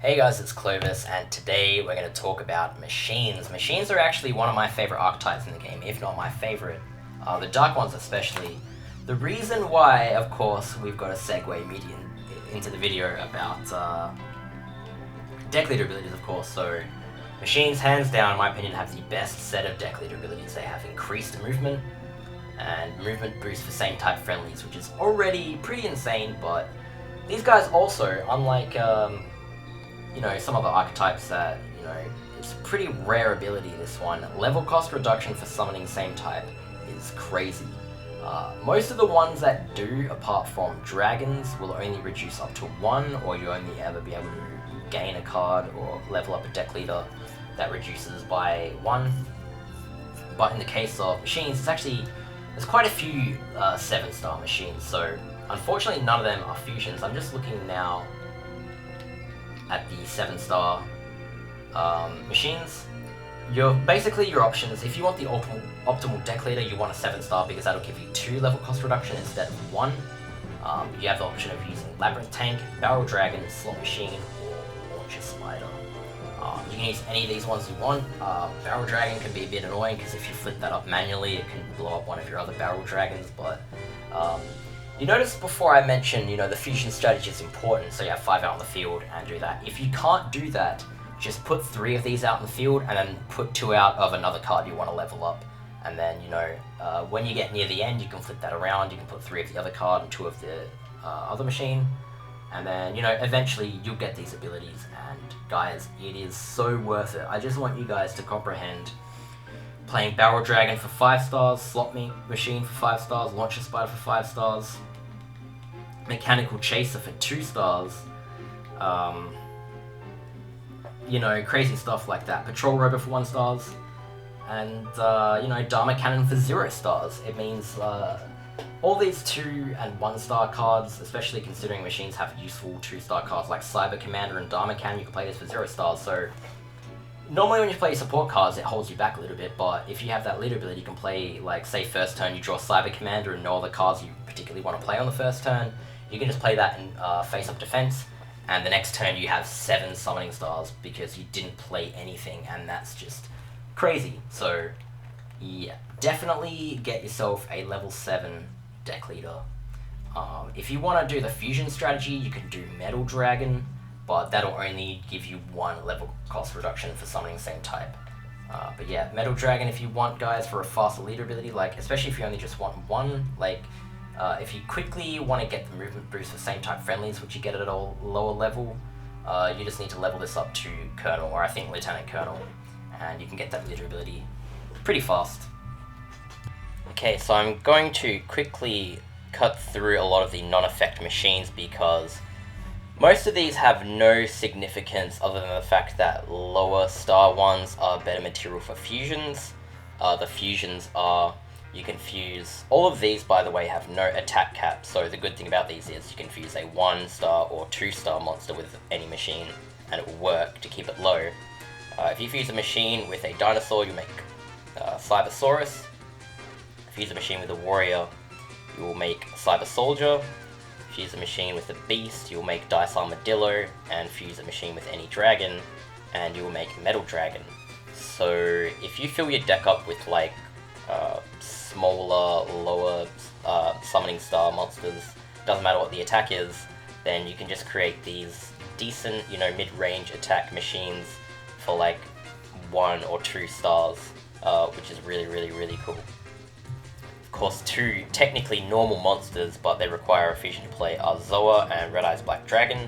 Hey guys, it's Clovis, and today we're going to talk about machines. Machines are actually one of my favorite archetypes in the game, if not my favorite. The dark ones especially. The reason why, of course, we've got a segue into the video about deck leader abilities, of course. So, machines, hands down, in my opinion, have the best set of deck leader abilities. They have increased movement and movement boost for same type friendlies, which is already pretty insane, but these guys also, unlike some other archetypes that, it's a pretty rare ability, this one. Level cost reduction for summoning same type is crazy. Most of the ones that do, apart from dragons, will only reduce up to 1, or you only ever be able to gain a card or level up a deck leader that reduces by 1. But in the case of machines, there's quite a few 7-star machines, so unfortunately none of them are fusions. I'm just looking now at the 7-star machines. Your options, if you want the optimal deck leader, you want a 7-star because that'll give you 2 level cost reduction instead of 1. You have the option of using Labyrinth Tank, Barrel Dragon, Slot Machine, or Launcher Spider. You can use any of these ones you want. Barrel Dragon can be a bit annoying because if you flip that up manually, it can blow up one of your other Barrel Dragons, but you noticed before I mentioned, the fusion strategy is important, so you have 5 out on the field and do that. If you can't do that, just put 3 of these out in the field and then put 2 out of another card you want to level up. And then, when you get near the end, you can flip that around. You can put 3 of the other card and 2 of the other machine. And then, eventually you'll get these abilities. And guys, it is so worth it. I just want you guys to comprehend playing Barrel Dragon for 5 stars, Slot Machine for 5 stars, Launcher Spider for 5 stars, Mechanical Chaser for 2 stars, crazy stuff like that. Patrol Robot for 1 stars, and, Dharma Cannon for 0 stars. It means, all these 2 and 1 star cards, especially considering machines have useful 2-star cards like Cyber Commander and Dharma Cannon, you can play this for 0 stars, so normally when you play support cards, it holds you back a little bit, but if you have that leader ability, you can play, say first turn you draw Cyber Commander and no other cards you particularly want to play on the first turn. You can just play that in face-up defense, and the next turn you have 7 summoning stars because you didn't play anything, and that's just crazy. So, yeah, definitely get yourself a level 7 deck leader. If you want to do the fusion strategy, you can do Metal Dragon, but that'll only give you 1 level cost reduction for summoning same type. But yeah, Metal Dragon if you want, guys, for a faster leader ability, especially if you only just want 1, if you quickly want to get the movement boost for same type friendlies, which you get at a lower level, you just need to level this up to Colonel, or I think Lieutenant Colonel, and you can get that leader ability pretty fast. Okay, so I'm going to quickly cut through a lot of the non-effect machines because most of these have no significance other than the fact that lower star ones are better material for fusions. The fusions are, you can fuse, all of these by the way have no attack cap, so the good thing about these is you can fuse a 1-star or 2-star monster with any machine and it will work to keep it low. If you fuse a machine with a dinosaur, you make Cybersaurus. If you use a machine with a warrior, you will make Cyber Soldier. If you use a machine with a beast, you'll make Dice Armadillo, and fuse a machine with any dragon, and you will make Metal Dragon. So if you fill your deck up with smaller, lower summoning star monsters, doesn't matter what the attack is, then you can just create these decent, mid-range attack machines for 1 or 2 stars, which is really, really, really cool. Of course, 2 technically normal monsters, but they require a fusion to play are Zoa and Red Eyes Black Dragon,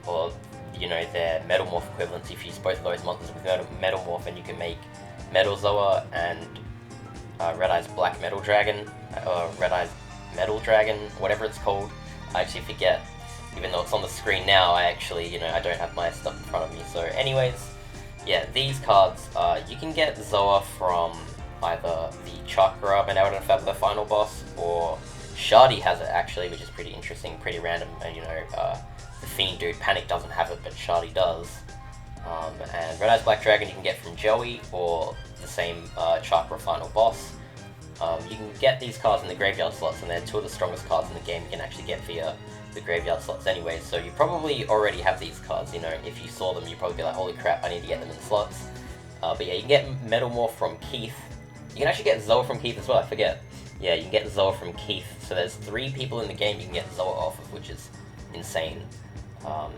or, their Metalmorph equivalents. If you use both of those monsters with Metalmorph, and you can make Metal Zoa and Red Eyes Black Metal Dragon, or Red Eyes Metal Dragon, whatever it's called. I actually forget, even though it's on the screen now, I don't have my stuff in front of me. So anyways, yeah, these cards, you can get Zoa from either the Chakra Menelden Fab, the final boss, or Shardy has it actually, which is pretty interesting, pretty random, and the Fiend dude, Panic doesn't have it, but Shardy does. And Red Eyes Black Dragon you can get from Joey, or the same Chakra final boss. You can get these cards in the graveyard slots, and they're 2 of the strongest cards in the game you can actually get via the graveyard slots anyways, so you probably already have these cards, you know, if you saw them you'd probably be like, holy crap, I need to get them in slots. But yeah, you can get Metal Morph from Keith. You can actually get Zoa from Keith as well, I forget. Yeah, you can get Zoa from Keith, so there's 3 people in the game you can get Zoa off of, which is insane.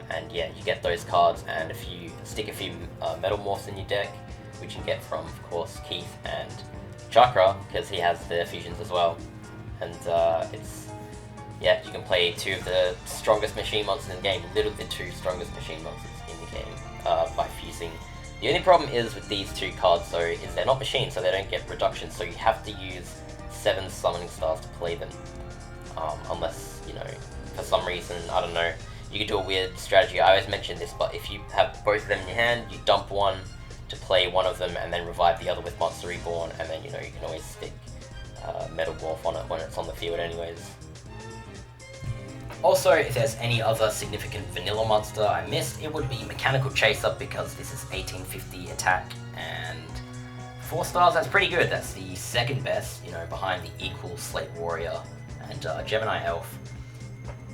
And yeah, you get those cards, and if you stick a few Metal Morphs in your deck, which you get from, of course, Keith and Chakra, because he has the fusions as well. And yeah, you can play 2 of the strongest machine monsters in the game, literally the 2 strongest machine monsters in the game, by fusing. The only problem is with these 2 cards though, is they're not machines, so they don't get reduction, so you have to use 7 summoning stars to play them. Unless, you know, for some reason, I don't know, you can do a weird strategy. I always mention this, but if you have both of them in your hand, you dump one to play one of them and then revive the other with Monster Reborn, and then, you know, you can always stick Metal Morph on it when it's on the field anyways. Also, if there's any other significant vanilla monster I missed, it would be Mechanical Chaser, because this is 1850 attack and 4 stars, that's pretty good. That's the second best, you know, behind the equal Slate Warrior and Gemini Elf.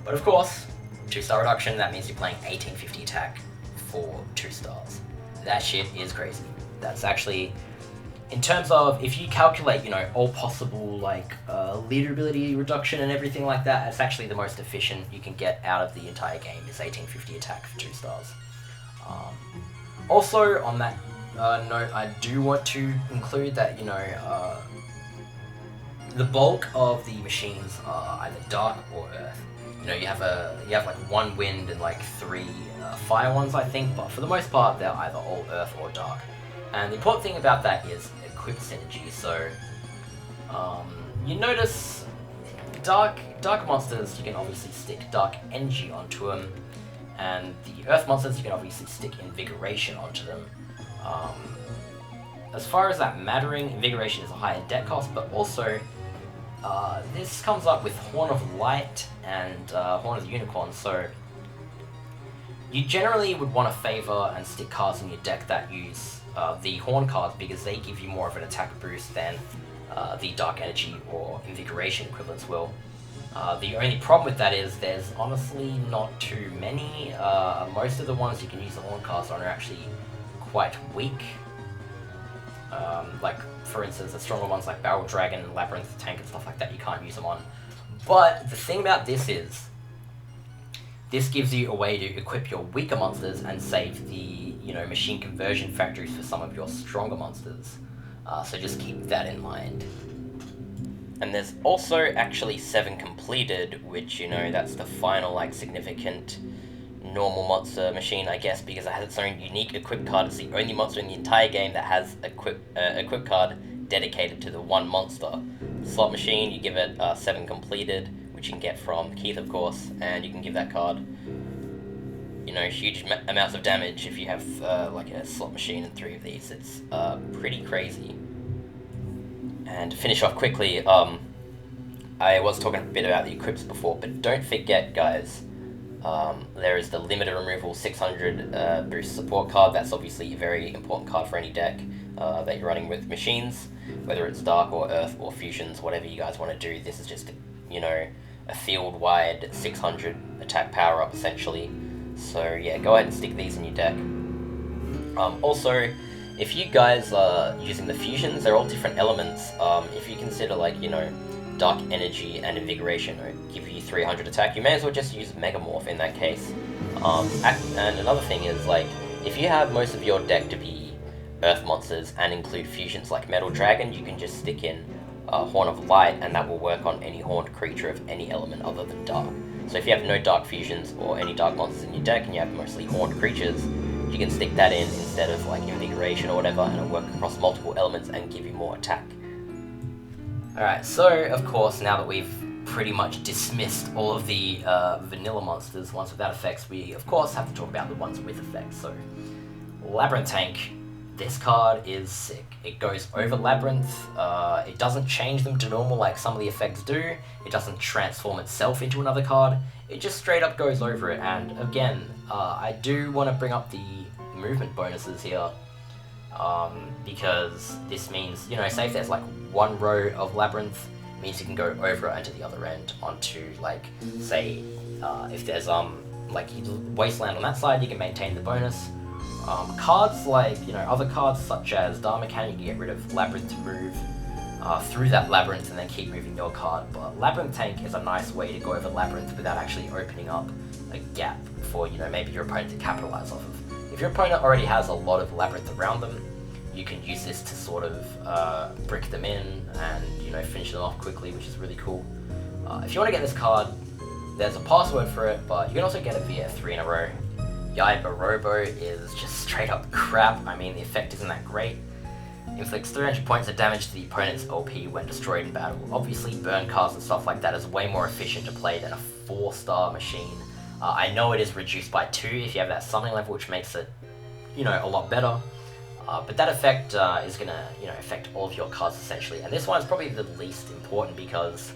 But of course, 2-star reduction, that means you're playing 1850 attack for 2 stars. That shit is crazy. That's actually, in terms of, if you calculate, you know, all possible, like, leader ability reduction and everything like that, it's actually the most efficient you can get out of the entire game, is 1850 attack for 2 stars. Also, on that note, I do want to include that, you know, the bulk of the machines are either dark or earth. You know, you have like 1 wind and like 3 fire ones, I think, but for the most part, they're either all earth or dark. And the important thing about that is equip synergy. So, you notice dark monsters, you can obviously stick dark energy onto them, and the earth monsters, you can obviously stick invigoration onto them. As far as that mattering, invigoration is a higher deck cost, but also this comes up with Horn of Light and Horn of the Unicorn, so you generally would want to favor and stick cards in your deck that use the Horn cards, because they give you more of an attack boost than the Dark Energy or Invigoration equivalents will. The only problem with that is there's honestly not too many. Most of the ones you can use the Horn cards on are actually quite weak. Like, for instance, the stronger ones like Barrel Dragon, Labyrinth Tank and stuff like that, you can't use them on. But the thing about this is, this gives you a way to equip your weaker monsters and save the, you know, machine conversion factories for some of your stronger monsters. So just keep that in mind. And there's also actually 7 completed, which, you know, that's the final, like, significant normal monster machine, I guess, because it has its own unique equip card. It's the only monster in the entire game that has equip card dedicated to the one monster. Slot machine, you give it 7 completed, which you can get from Keith, of course, and you can give that card, you know, huge amounts of damage if you have like a slot machine and 3 of these. It's pretty crazy. And to finish off quickly, I was talking a bit about the equips before, but don't forget, guys, there is the limited removal 600 boost support card. That's obviously a very important card for any deck that you're running with machines, whether it's dark or earth or fusions, whatever you guys want to do. This is just, you know, a field-wide 600 attack power-up, essentially. So yeah, go ahead and stick these in your deck. Also, if you guys are using the fusions, they're all different elements. If you consider, like, you know, Dark Energy and Invigoration give you 300 attack, you may as well just use Megamorph in that case. And another thing is, like, if you have most of your deck to be Earth monsters and include fusions like Metal Dragon, you can just stick in Horn of Light, and that will work on any horned creature of any element other than Dark. So if you have no Dark fusions or any Dark monsters in your deck, and you have mostly horned creatures, you can stick that in instead of, like, Invigoration or whatever, and it'll work across multiple elements and give you more attack. Alright, so of course, now that we've pretty much dismissed all of the vanilla monsters, ones without effects, we of course have to talk about the ones with effects. So, Labyrinth Tank. This card is sick. It goes over Labyrinth, it doesn't change them to normal like some of the effects do, it doesn't transform itself into another card, it just straight up goes over it. And again, I do want to bring up the movement bonuses here, because this means, you know, say if there's like one row of Labyrinth, it means you can go over it and to the other end onto, like, say, If there's like Wasteland on that side, you can maintain the bonus. Cards like, other cards such as Dharma Cannon, you can get rid of Labyrinth to move through that Labyrinth and then keep moving your card, but Labyrinth Tank is a nice way to go over Labyrinth without actually opening up a gap for, maybe your opponent to capitalize off of. If your opponent already has a lot of Labyrinth around them, you can use this to sort of brick them in and, finish them off quickly, which is really cool. If you want to get this card, there's a password for it, but you can also get it via 3 in a row. Yaiba Robo is just straight up crap. I mean, the effect isn't that great. Inflicts 300 points of damage to the opponent's LP when destroyed in battle. Obviously, burn cards and stuff like that is way more efficient to play than a 4-star machine. I know it is reduced by 2 if you have that summoning level, which makes it, a lot better. But that effect is going to, affect all of your cards essentially. And this one is probably the least important because,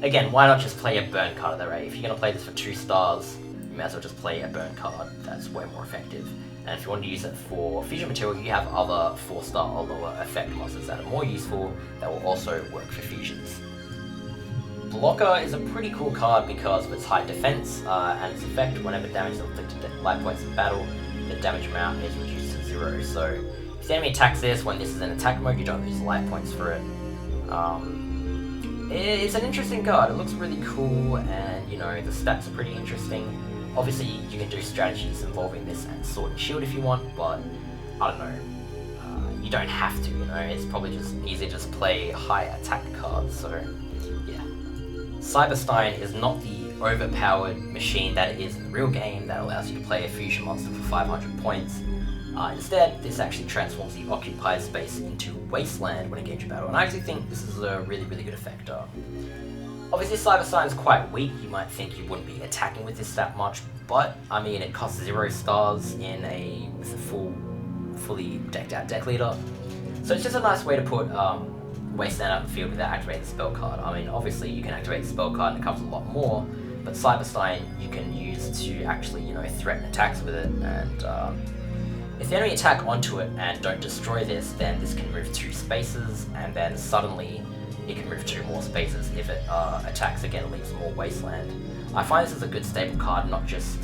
again, why not just play a burn card at that rate? If you're going to play this for 2 stars, you may as well just play a burn card. That's way more effective. And if you want to use it for fusion material, you have other 4-star or lower effect monsters that are more useful that will also work for fusions. Blocker is a pretty cool card because of its high defense and its effect. Whenever damage is inflicted to life points in battle, the damage amount is reduced to 0. So if the enemy attacks this when this is in attack mode, you don't lose life points for it. It's an interesting card. It looks really cool, and the stats are pretty interesting. Obviously, you can do strategies involving this and Sword and Shield if you want, but I don't know. You don't have to. It's probably just easier to just play high attack cards. So yeah, Cyberstein is not the overpowered machine that it is in the real game that allows you to play a fusion monster for 500 points. Instead, this actually transforms the occupied space into Wasteland when engaged in battle, and I actually think this is a really, really good effect. Obviously, Cyberstein is quite weak. You might think you wouldn't be attacking with this that much, but I mean, it costs 0 stars with a fully decked out deck leader. So it's just a nice way to put Wasteland out in the field without activating the spell card. I mean, obviously you can activate the spell card and it costs a lot more, but Cyberstein you can use to actually, threaten attacks with it, and if the enemy attack onto it and don't destroy this, then this can move 2 spaces, and then suddenly it can move 2 more spaces if it attacks again and leaves more Wasteland. I find this is a good staple card, not just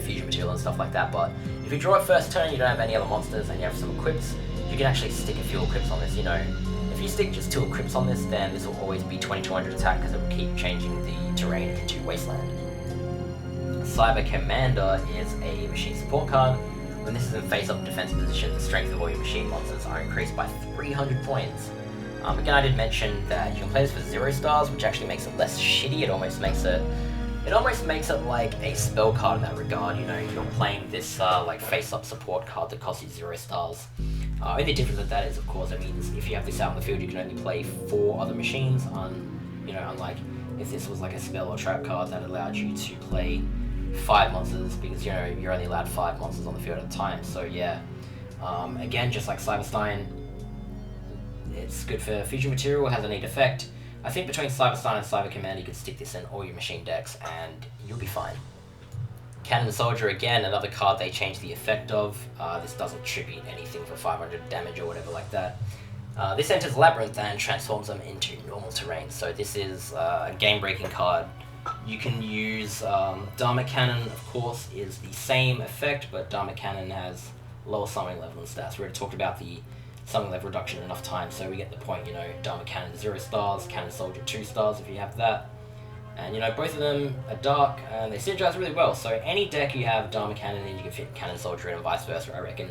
fusion material and stuff like that, but if you draw it first turn, you don't have any other monsters, and you have some equips, you can actually stick a few equips on this. If you stick just 2 equips on this, then this will always be 2200 attack because it will keep changing the terrain into Wasteland. Cyber Commander is a machine support card. When this is in face-up defensive position, the strength of all your machine monsters are increased by 300 points. Again, I did mention that you can play this for 0 stars, which actually makes it less shitty. It almost makes it like a spell card in that regard. You're playing this like face-up support card that costs you 0 stars. Only difference with that is, of course, it means if you have this out in the field, you can only play 4 other machines. Unlike if this was like a spell or trap card that allowed you to play 5 monsters, because you're only allowed 5 monsters on the field at a time. So yeah, again, just like Cyberstein, it's good for fusion material, has a neat effect. I think between Cyberstein and Cyber Commander, you can stick this in all your machine decks and you'll be fine. Kinetic Soldier, again, another card they changed the effect of. This doesn't tribute anything for 500 damage or whatever like that. This enters Labyrinth and transforms them into normal terrain. So this is a game-breaking card. You can use Dharma Cannon, of course, is the same effect, but Dharma Cannon has lower summoning level and stats. We already talked about the summoning level reduction enough times, so we get the point. Dharma Cannon 0 stars, Kinetic Soldier 2 stars if you have that. And both of them are dark and they synergize really well. So any deck you have Dharma Cannon in, you can fit Kinetic Soldier in and vice versa, I reckon.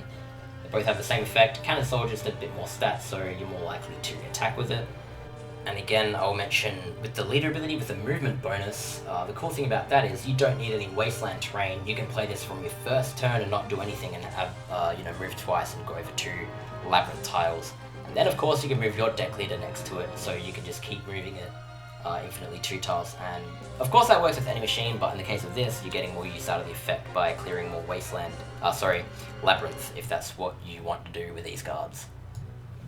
They both have the same effect. Kinetic Soldier just a bit more stats, so you're more likely to attack with it. And again, I'll mention with the leader ability, with the movement bonus, the cool thing about that is you don't need any wasteland terrain. You can play this from your first turn and not do anything and have, move twice and go over 2 labyrinth tiles. And then of course you can move your deck leader next to it, so you can just keep moving it infinitely 2 tiles. And of course that works with any machine, but in the case of this, you're getting more use out of the effect by clearing more labyrinth, if that's what you want to do with these cards.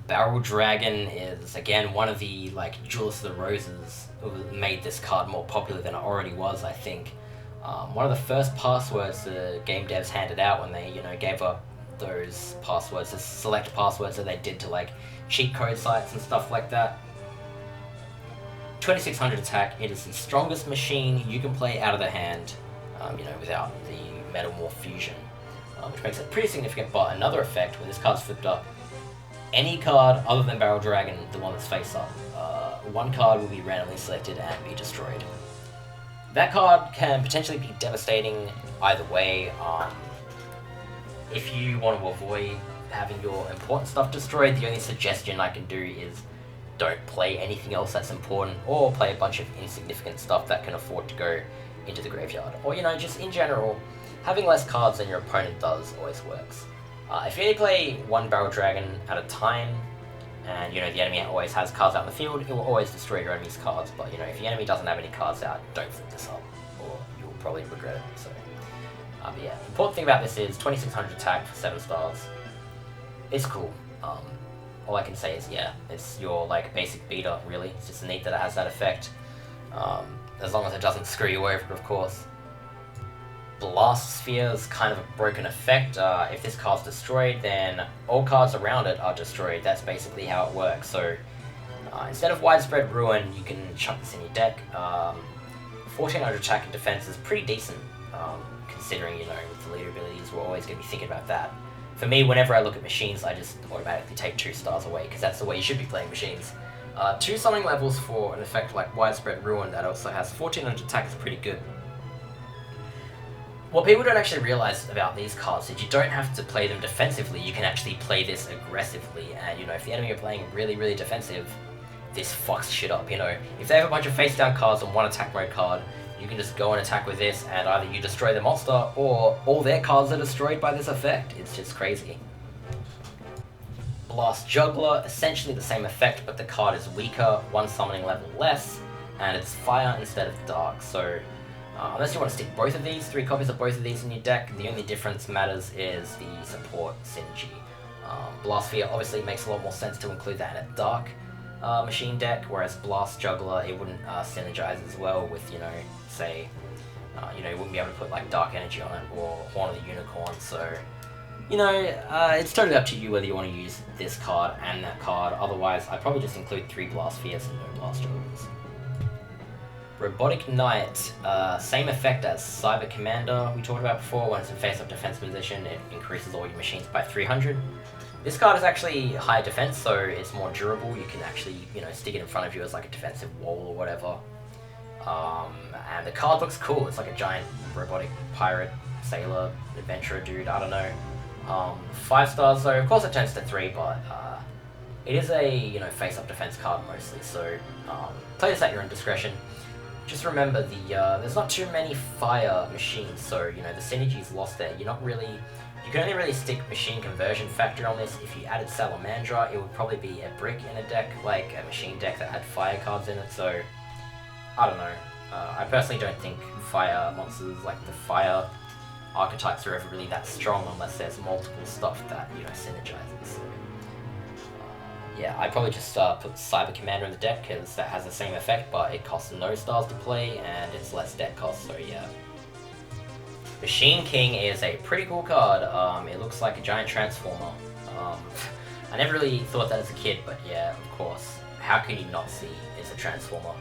Barrel Dragon is, again, one of the, Duelists of the Roses who made this card more popular than it already was, I think. One of the first passwords the game devs handed out when they, gave up those passwords, the select passwords that they did to, cheat code sites and stuff like that. 2600 attack, it is the strongest machine you can play out of the hand, without the Metamorph fusion, which makes it pretty significant. But another effect, when this card's flipped up, any card other than Barrel Dragon, the one that's face up, one card will be randomly selected and be destroyed. That card can potentially be devastating either way. If you want to avoid having your important stuff destroyed, the only suggestion I can do is don't play anything else that's important, or play a bunch of insignificant stuff that can afford to go into the graveyard. Or, just in general, having less cards than your opponent does always works. If you only play one Barrel Dragon at a time, and the enemy always has cards out in the field, it will always destroy your enemy's cards. But if the enemy doesn't have any cards out, don't flip this up, or you'll probably regret it. So, yeah, the important thing about this is 2600 attack for 7 stars. It's cool. All I can say is, yeah, it's your basic beater, really. It's just neat that it has that effect. As long as it doesn't screw you over, of course. Blast Sphere is kind of a broken effect. If this card's destroyed, then all cards around it are destroyed. That's basically how it works. So instead of Widespread Ruin, you can chuck this in your deck. 1400 attack and defense is pretty decent, considering, with the leader abilities, we're always going to be thinking about that. For me, whenever I look at machines, I just automatically take 2 stars away, because that's the way you should be playing machines. 2 summoning levels for an effect like Widespread Ruin that also has 1400 attack is pretty good. What people don't actually realize about these cards is you don't have to play them defensively, you can actually play this aggressively, and if the enemy are playing really, really defensive, this fucks shit up, If they have a bunch of face down cards and one attack mode card, you can just go and attack with this, and either you destroy the monster, or all their cards are destroyed by this effect. It's just crazy. Blast Juggler, essentially the same effect, but the card is weaker, 1 summoning level less, and it's fire instead of dark. So unless you want to stick both of these, 3 copies of both of these in your deck, the only difference matters is the support synergy. Blast Sphere obviously makes a lot more sense to include that in a dark machine deck, whereas Blast Juggler, it wouldn't synergize as well with, say, you wouldn't be able to put Dark Energy on it, or Horn of the Unicorn. So, it's totally up to you whether you want to use this card and that card. Otherwise, I'd probably just include 3 Blast Spheres and no Blast Jugglers. Robotic Night, same effect as Cyber Commander we talked about before. When it's in face-up defense position, it increases all your machines by 300. This card is actually higher defense, so it's more durable. You can actually, stick it in front of you as a defensive wall or whatever. And the card looks cool. It's like a giant robotic pirate, sailor, adventurer dude, I don't know. 5 stars, so of course it turns to 3, but it is a, face-up defense card mostly, so play this at your own discretion. Just remember, there's not too many fire machines, so, the synergy's lost there. You can only really stick Machine Conversion Factor on this. If you added Salamandra, it would probably be a brick in a deck, like a machine deck that had fire cards in it, so I don't know. I personally don't think fire monsters, like the fire archetypes, are ever really that strong unless there's multiple stuff that, synergizes. So, yeah, I'd probably just put Cyber Commander in the deck, because that has the same effect, but it costs no stars to play, and it's less deck cost, so yeah. Machine King is a pretty cool card. It looks like a giant transformer. I never really thought that as a kid, but yeah, of course. How can you not see it's a transformer?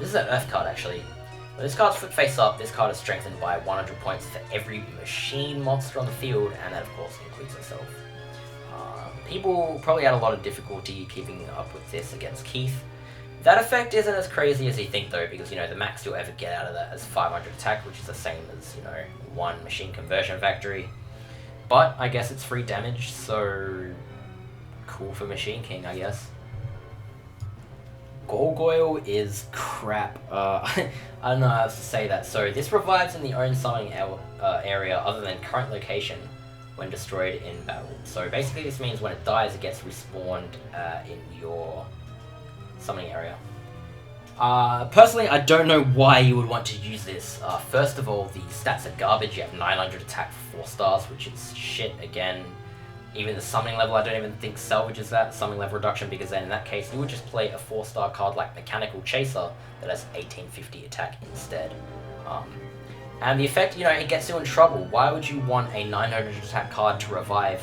This is an Earth card, actually. When this card's flipped face up, this card is strengthened by 100 points for every machine monster on the field, and that of course includes itself. People probably had a lot of difficulty keeping up with this against Keith. That effect isn't as crazy as you think though, because the max you'll ever get out of that is 500 attack, which is the same as 1 Machine Conversion Factory. But I guess it's free damage, so cool for Machine King, I guess. Gargoyle is crap. I don't know how else to say that. So this revives in the own summoning area other than current location when destroyed in battle. So basically this means when it dies, it gets respawned in your summoning area. Personally, I don't know why you would want to use this. First of all, the stats are garbage. You have 900 attack for 4 stars, which is shit again. Even the summoning level, I don't even think salvages that summoning level reduction, because then in that case, you would just play a 4-star card like Mechanical Chaser that has 1850 attack instead. And the effect, it gets you in trouble. Why would you want a 900 attack card to revive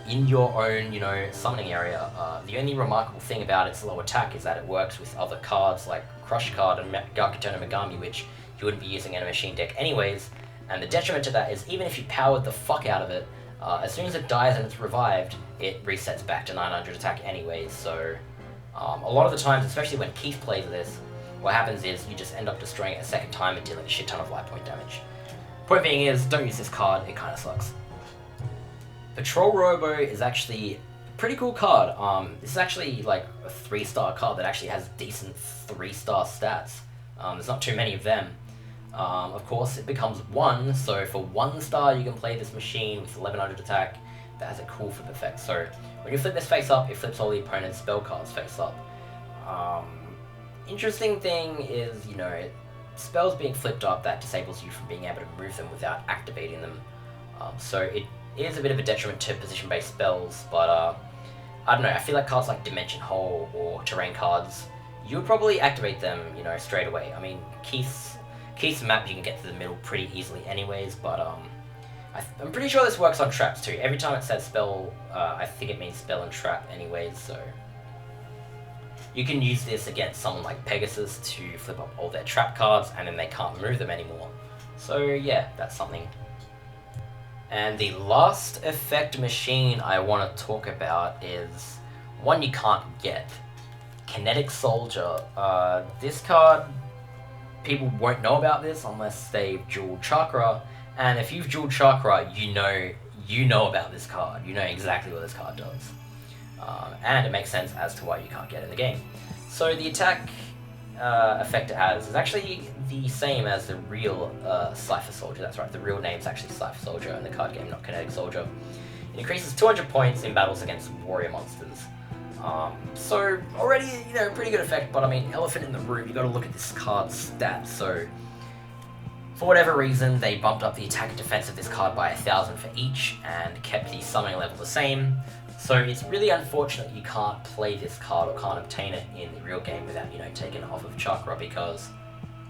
in your own, summoning area. The only remarkable thing about its low attack is that it works with other cards like Crush Card and Gakuto no Megami, which you wouldn't be using in a machine deck anyways. And the detriment to that is even if you powered the fuck out of it, as soon as it dies and it's revived, it resets back to 900 attack anyways. So a lot of the times, especially when Keith plays this, what happens is you just end up destroying it a second time and dealing a shit ton of life point damage. Point being is, don't use this card, it kinda sucks. Patrol Robo is actually a pretty cool card. This is actually like a 3-star card that actually has decent 3-star stats. There's not too many of them. Of course, it becomes 1, so for 1 star you can play this machine with 1100 attack that has a cool flip effect. So when you flip this face up, it flips all the opponent's spell cards face up. Interesting thing is, spells being flipped up, that disables you from being able to move them without activating them. So it is a bit of a detriment to position-based spells, but I don't know, I feel like cards like Dimension Hole or Terrain cards, you would probably activate them, straight away. I mean, Keith's map you can get to the middle pretty easily anyways, but I'm pretty sure this works on traps too. Every time it says spell, I think it means spell and trap anyways, so you can use this against someone like Pegasus to flip up all their trap cards and then they can't move them anymore. So yeah, that's something. And the last effect machine I want to talk about is one you can't get. Kinetic Soldier. This card, people won't know about this unless they've dual Chakra, and if you've dual Chakra, you know about this card. You know exactly what this card does. And it makes sense as to why you can't get it in the game. So the attack effect it has is actually the same as the real Cypher Soldier. That's right, the real name's actually Cypher Soldier in the card game, not Kinetic Soldier. It increases 200 points in battles against warrior monsters. So already, pretty good effect, but I mean, elephant in the room, you gotta look at this card's stats. So for whatever reason, they bumped up the attack and defense of this card by 1,000 for each and kept the summoning level the same. So it's really unfortunate you can't play this card or can't obtain it in the real game without, taking it off of Chakra, because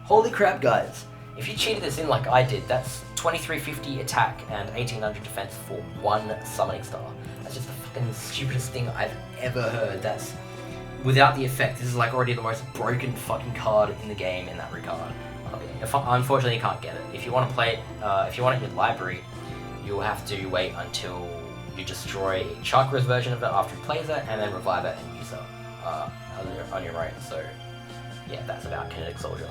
holy crap, guys, if you cheated this in like I did, that's 2350 attack and 1800 defense for 1 summoning star. That's just the fucking stupidest thing I've ever heard. That's without the effect. This is like already the most broken fucking card in the game in that regard. Unfortunately, you can't get it. If you want to play it, if you want it in your library, you'll have to wait until you destroy Chakra's version of it after he plays it, and then revive it and use it on your own. So yeah, that's about Kinetic Soldier.